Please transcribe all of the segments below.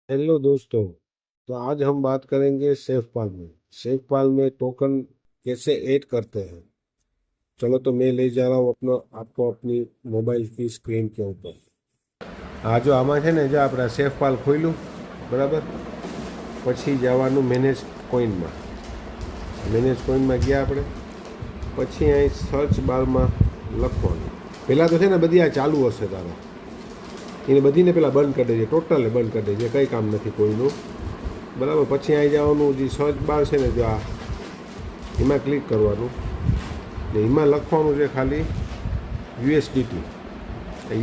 Hello दोस्तों। तो आज हम बात करेंगे सेफपाल में। सेफपाल में टोकन कैसे ऐड करते हैं। चलो तो मैं ले जा रहा हूँ आपको अपनी मोबाइल की स्क्रीन के ऊपर। આ જો આમાં છે ને જો આપણે સેફપાલ ખોલ્યું બરાબર, પછી જવાનું મેનેજ કોઈનમાં. મેનેજ કોઈનમાં ગયા આપણે, પછી અહીં સર્ચ બારમાં લખવાનું. પહેલાં તો છે ને બધી આ ચાલુ હશે તારે, એને બધીને પહેલાં બંધ કરી દેજે, ટોટલે બંધ કરી દેજે, કંઈ કામ નથી કોઈનું. બરાબર, પછી અહીં જવાનું, જે સર્ચ બાર છે ને જો આ, એમાં ક્લિક કરવાનું ને એમાં લખવાનું છે ખાલી યુએસડીટી.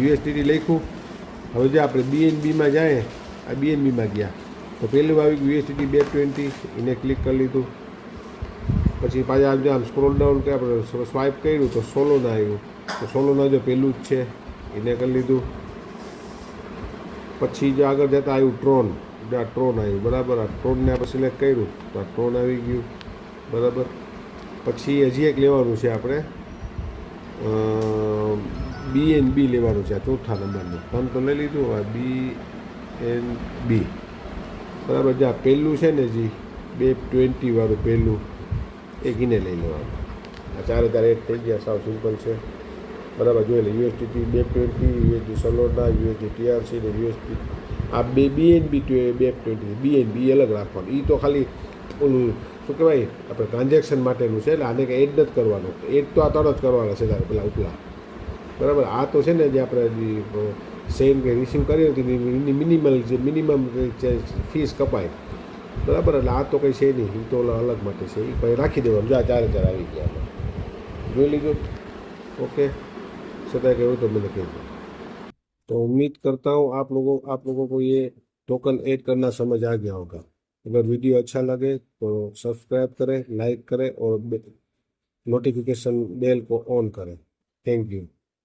યુએસડીટી લખ્યું. હવે જે આપણે બીએનબીમાં જાય, આ બીએનબીમાં ગયા તો પહેલું આવી ગયું યુએસડીટી 220, એને ક્લિક કરી લીધું. પછી પાછા જો આમ સ્ક્રોલ ડાઉન કરી આપણે સ્વાઇપ કર્યું તો સોલોના આવ્યું, તો સોલોના જો પહેલું જ છે એને કરી લીધું. પછી જો આગળ જતાં આવ્યું ટ્રોન, જો આ ટ્રોન આવ્યું બરાબર, આ ટ્રોનને આપણે સિલેક્ટ કર્યું તો આ ટ્રોન આવી ગયું બરાબર. પછી હજી એક લેવાનું છે આપણે, બીએનબી લેવાનું છે, આ ચોથા નંબરનું. ત્રણ તો લઈ લીધું, આ બીએનબી બરાબર. જે આ પહેલું છે ને જી 220 વાળું પહેલું, એક એને લઈ લેવાનું. આ ચારે ચાર એડ થઈ ગયા, સાવ સિમ્પલ છે બરાબર. જોઈ લે યુએસડીટી 220, યુએસડી સલોના, યુએસડી ટીઆરસી ને યુએસડી આ બે બીએનબી 220. બીએનબી અલગ રાખવાનું, એ તો ખાલી ઓલું શું કહેવાય આપણે ટ્રાન્ઝેક્શન માટેનું છે, એટલે આને કંઈ એડ નથી કરવાનું. એડ તો આ તરત કરવાના છે તારે પેલા ઉપલા બરાબર. આ તો છે ને જે આપણે સેન્ડ કે રિસીવ કરીએ એની મિનિમલ જે મિનિમમ ફીસ કપાય બરાબર. એટલે આ તો કંઈ છે નહીં, એ તો અલગ માટે છે, એ પછી રાખી દેવાનું. જો આ ચારે ચાર આવી ગયા, જોઈ લીધું. ओके, सदा कहो तो मैंने कह दिया। तो उम्मीद करता हूँ आप लोगों को ये टोकन ऐड करना समझ आ गया होगा। अगर वीडियो अच्छा लगे तो सब्सक्राइब करें, लाइक करें और नोटिफिकेशन बेल को ऑन करें। Thank you.